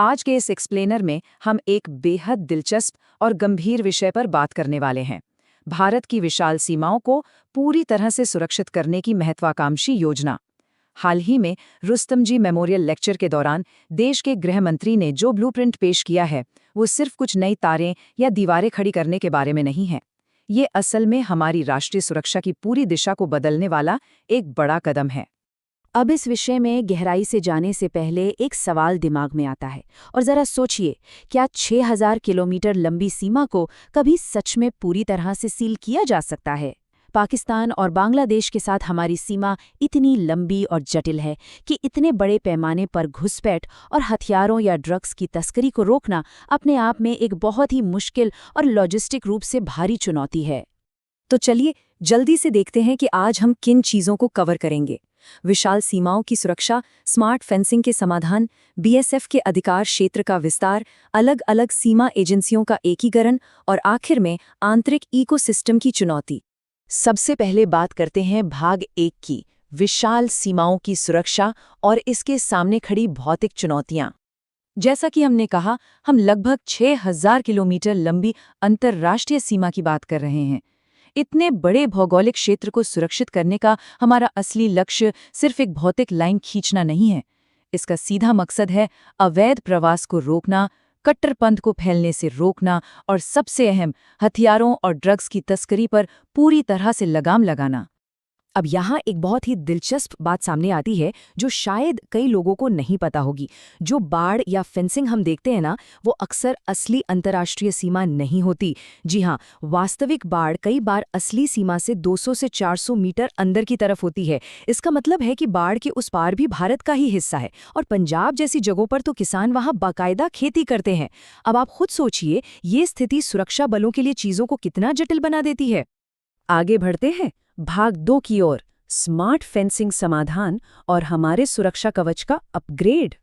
आज के इस एक्सप्लेनर में हम एक बेहद दिलचस्प और गंभीर विषय पर बात करने वाले हैं। भारत की विशाल सीमाओं को पूरी तरह से सुरक्षित करने की महत्वाकांक्षी योजना। हाल ही में रुस्तम जी मेमोरियल लेक्चर के दौरान देश के गृह मंत्री ने जो ब्लूप्रिंट पेश किया है, वो सिर्फ कुछ नई तारें या दीवारें खड़ी करने के बारे में नहीं है। ये असल में हमारी राष्ट्रीय सुरक्षा की पूरी दिशा को बदलने वाला एक बड़ा कदम है। अब इस विषय में गहराई से जाने से पहले एक सवाल दिमाग में आता है, और जरा सोचिए, क्या 6000 किलोमीटर लंबी सीमा को कभी सच में पूरी तरह से सील किया जा सकता है? पाकिस्तान और बांग्लादेश के साथ हमारी सीमा इतनी लंबी और जटिल है कि इतने बड़े पैमाने पर घुसपैठ और हथियारों या ड्रग्स की तस्करी को रोकना अपने आप में एक बहुत ही मुश्किल और लॉजिस्टिक रूप से भारी चुनौती है। तो चलिए जल्दी से देखते हैं कि आज हम किन चीज़ों को कवर करेंगे। विशाल सीमाओं की सुरक्षा, स्मार्ट फेंसिंग के समाधान, बीएसएफ के अधिकार क्षेत्र का विस्तार, अलग अलग सीमा एजेंसियों का एकीकरण और आखिर में आंतरिक इकोसिस्टम की चुनौती। सबसे पहले बात करते हैं भाग 1 की, विशाल सीमाओं की सुरक्षा और इसके सामने खड़ी भौतिक चुनौतियां। जैसा कि हमने कहा, हम लगभग 6000 किलोमीटर लंबी अंतर्राष्ट्रीय सीमा की बात कर रहे हैं। इतने बड़े भौगोलिक क्षेत्र को सुरक्षित करने का हमारा असली लक्ष्य सिर्फ एक भौतिक लाइन खींचना नहीं है। इसका सीधा मकसद है अवैध प्रवास को रोकना, कट्टरपंथ को फैलने से रोकना और सबसे अहम, हथियारों और ड्रग्स की तस्करी पर पूरी तरह से लगाम लगाना। अब यहाँ एक बहुत ही दिलचस्प बात सामने आती है जो शायद कई लोगों को नहीं पता होगी। जो बाड़ या फेंसिंग हम देखते हैं ना, वो अक्सर असली अंतर्राष्ट्रीय सीमा नहीं होती। जी हाँ, वास्तविक बाड़ कई बार असली सीमा से 200 से 400 मीटर अंदर की तरफ होती है। इसका मतलब है कि बाड़ के उस पार भी भारत का ही हिस्सा है, और पंजाब जैसी जगहों पर तो किसान वहाँ बाकायदा खेती करते हैं। अब आप खुद सोचिए, ये स्थिति सुरक्षा बलों के लिए चीज़ों को कितना जटिल बना देती है। आगे बढ़ते हैं भाग 2 की ओर, स्मार्ट फेंसिंग समाधान और हमारे सुरक्षा कवच का अपग्रेड।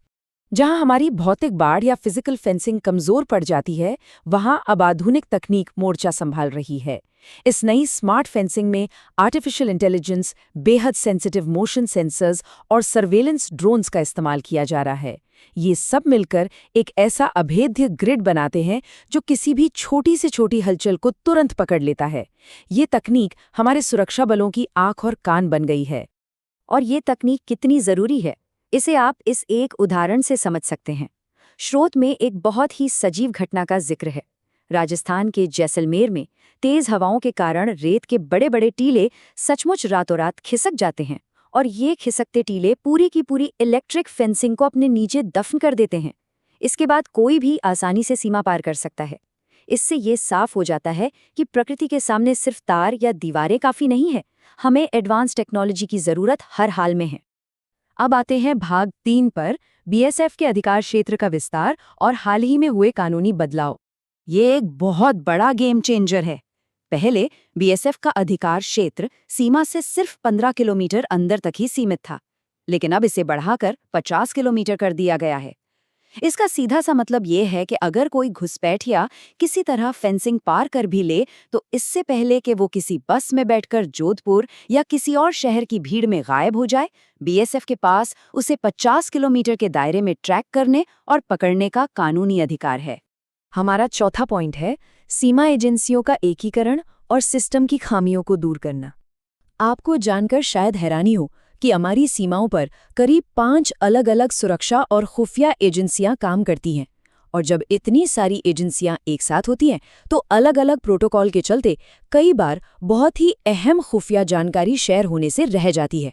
जहां हमारी भौतिक बाड़ या फिजिकल फेंसिंग कमजोर पड़ जाती है, वहां अब आधुनिक तकनीक मोर्चा संभाल रही है। इस नई स्मार्ट फेंसिंग में आर्टिफिशियल इंटेलिजेंस, बेहद सेंसिटिव मोशन सेंसर्स और सर्वेलेंस ड्रोन्स का इस्तेमाल किया जा रहा है। ये सब मिलकर एक ऐसा अभेद्य ग्रिड बनाते हैं जो किसी भी छोटी से छोटी हलचल को तुरंत पकड़ लेता है। ये तकनीक हमारे सुरक्षा बलों की आंख और कान बन गई है। और ये तकनीक कितनी जरूरी है, इसे आप इस एक उदाहरण से समझ सकते हैं। स्रोत में एक बहुत ही सजीव घटना का जिक्र है। राजस्थान के जैसलमेर में तेज हवाओं के कारण रेत के बड़े बड़े टीले सचमुच रातों रात खिसक जाते हैं, और ये खिसकते टीले पूरी की पूरी इलेक्ट्रिक फेंसिंग को अपने नीचे दफन कर देते हैं। इसके बाद कोई भी आसानी से सीमा पार कर सकता है। इससे ये साफ हो जाता है कि प्रकृति के सामने सिर्फ तार या दीवारें काफ़ी नहीं है, हमें एडवांस टेक्नोलॉजी की ज़रूरत हर हाल में है। अब आते हैं भाग 3 पर, बीएसएफ के अधिकार क्षेत्र का विस्तार और हाल ही में हुए कानूनी बदलाव। ये एक बहुत बड़ा गेम चेंजर है। पहले बीएसएफ का अधिकार क्षेत्र सीमा से सिर्फ 15 किलोमीटर अंदर तक ही सीमित था, लेकिन अब इसे बढ़ाकर 50 किलोमीटर कर दिया गया है। इसका सीधा सा मतलब ये है कि अगर कोई घुसपैठिया किसी तरह फेंसिंग पार कर भी ले, तो इससे पहले कि वो किसी बस में बैठकर जोधपुर या किसी और शहर की भीड़ में गायब हो जाए, बीएसएफ के पास उसे 50 किलोमीटर के दायरे में ट्रैक करने और पकड़ने का कानूनी अधिकार है। हमारा चौथा पॉइंट है सीमा एजेंसियों का एकीकरण और सिस्टम की खामियों को दूर करना। आपको जानकर शायद हैरानी हो कि हमारी सीमाओं पर करीब 5 अलग अलग सुरक्षा और खुफिया एजेंसियां काम करती हैं, और जब इतनी सारी एजेंसियां एक साथ होती हैं तो अलग अलग प्रोटोकॉल के चलते कई बार बहुत ही अहम खुफिया जानकारी शेयर होने से रह जाती है।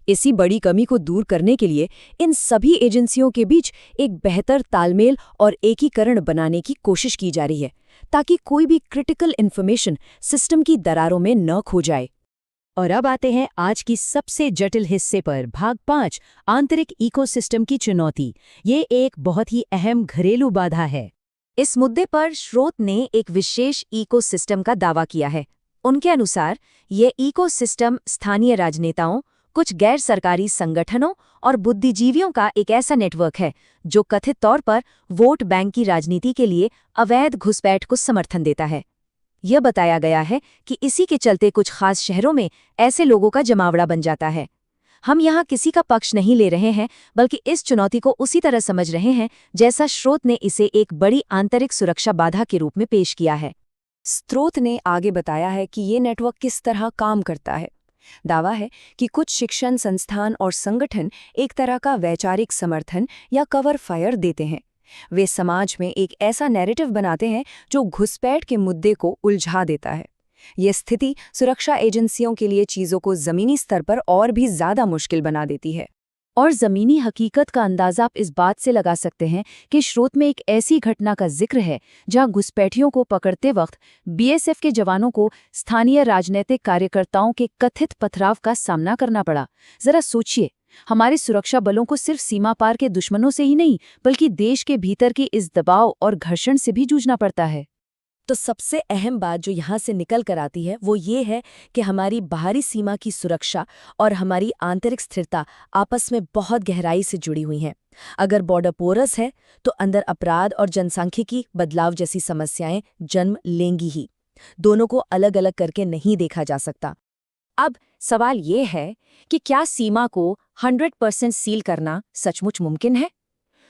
इसी बड़ी कमी को दूर करने के लिए इन सभी एजेंसियों के बीच एक बेहतर तालमेल और एकीकरण बनाने की कोशिश की जा रही है, ताकि कोई भी क्रिटिकल इन्फॉर्मेशन सिस्टम की दरारों में न खो जाए। और अब आते हैं आज की सबसे जटिल हिस्से पर, भाग 5, आंतरिक इकोसिस्टम की चुनौती। ये एक बहुत ही अहम घरेलू बाधा है। इस मुद्दे पर स्रोत ने एक विशेष इकोसिस्टम का दावा किया है। उनके अनुसार ये इकोसिस्टम स्थानीय राजनेताओं, कुछ गैर सरकारी संगठनों और बुद्धिजीवियों का एक ऐसा नेटवर्क है जो कथित तौर पर वोट बैंक की राजनीति के लिए अवैध घुसपैठ को समर्थन देता है। यह बताया गया है कि इसी के चलते कुछ खास शहरों में ऐसे लोगों का जमावड़ा बन जाता है। हम यहाँ किसी का पक्ष नहीं ले रहे हैं, बल्कि इस चुनौती को उसी तरह समझ रहे हैं जैसा स्रोत ने इसे एक बड़ी आंतरिक सुरक्षा बाधा के रूप में पेश किया है। स्रोत ने आगे बताया है कि ये नेटवर्क किस तरह काम करता है। दावा है कि कुछ शिक्षण संस्थान और संगठन एक तरह का वैचारिक समर्थन या कवर फायर देते हैं। वे समाज में एक ऐसा नैरेटिव बनाते हैं जो घुसपैठ के मुद्दे को उलझा देता है। ये स्थिति सुरक्षा एजेंसियों के लिए चीज़ों को ज़मीनी स्तर पर और भी ज़्यादा मुश्किल बना देती है। और ज़मीनी हकीकत का अंदाज़ा आप इस बात से लगा सकते हैं कि स्रोत में एक ऐसी घटना का जिक्र है जहां घुसपैठियों को पकड़ते वक्त बीएसएफ के जवानों को स्थानीय राजनीतिक कार्यकर्ताओं के कथित पथराव का सामना करना पड़ा। जरा सोचिए, हमारे सुरक्षा बलों को सिर्फ सीमा पार के दुश्मनों से ही नहीं, बल्कि देश के भीतर के इस दबाव और घर्षण से भी जूझना पड़ता है। तो सबसे अहम बात जो यहाँ से निकल कर आती है वो ये है कि हमारी बाहरी सीमा की सुरक्षा और हमारी आंतरिक स्थिरता आपस में बहुत गहराई से जुड़ी हुई हैं। अगर बॉर्डर पोरस है तो अंदर अपराध और जनसांख्यिकी बदलाव जैसी समस्याएं जन्म लेंगी ही। दोनों को अलग अलग करके नहीं देखा जा सकता। अब सवाल ये है कि क्या सीमा को 100% सील करना सचमुच मुमकिन है?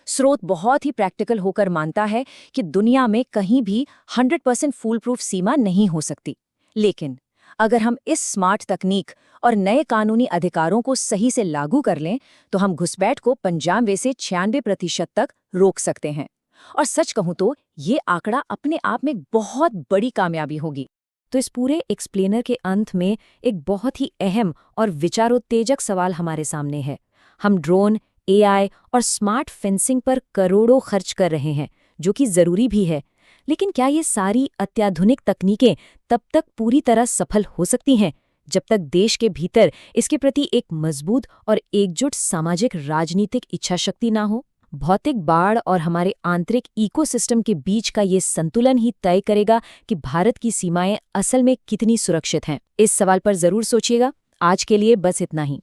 स्रोत बहुत ही प्रैक्टिकल होकर मानता है कि दुनिया में कहीं भी 100% फूल प्रूफ सीमा नहीं हो सकती। लेकिन अगर हम इस स्मार्ट तकनीक और नए कानूनी अधिकारों को सही से लागू कर लें तो हम घुसपैठ को 95 से 96% तक रोक सकते हैं। और सच कहूं तो ये आंकड़ा अपने आप में बहुत बड़ी कामयाबी होगी। तो इस पूरे एक्सप्लेनर के अंत में एक बहुत ही अहम और विचारोत्तेजक सवाल हमारे सामने है। हम ड्रोन, एआई और स्मार्ट फेंसिंग पर करोड़ों खर्च कर रहे हैं, जो कि ज़रूरी भी है, लेकिन क्या ये सारी अत्याधुनिक तकनीकें तब तक पूरी तरह सफल हो सकती हैं जब तक देश के भीतर इसके प्रति एक मजबूत और एकजुट सामाजिक राजनीतिक इच्छाशक्ति ना हो? भौतिक बाढ़ और हमारे आंतरिक इकोसिस्टम के बीच का ये संतुलन ही तय करेगा कि भारत की सीमाएं असल में कितनी सुरक्षित हैं। इस सवाल पर जरूर सोचिएगा। आज के लिए बस इतना ही।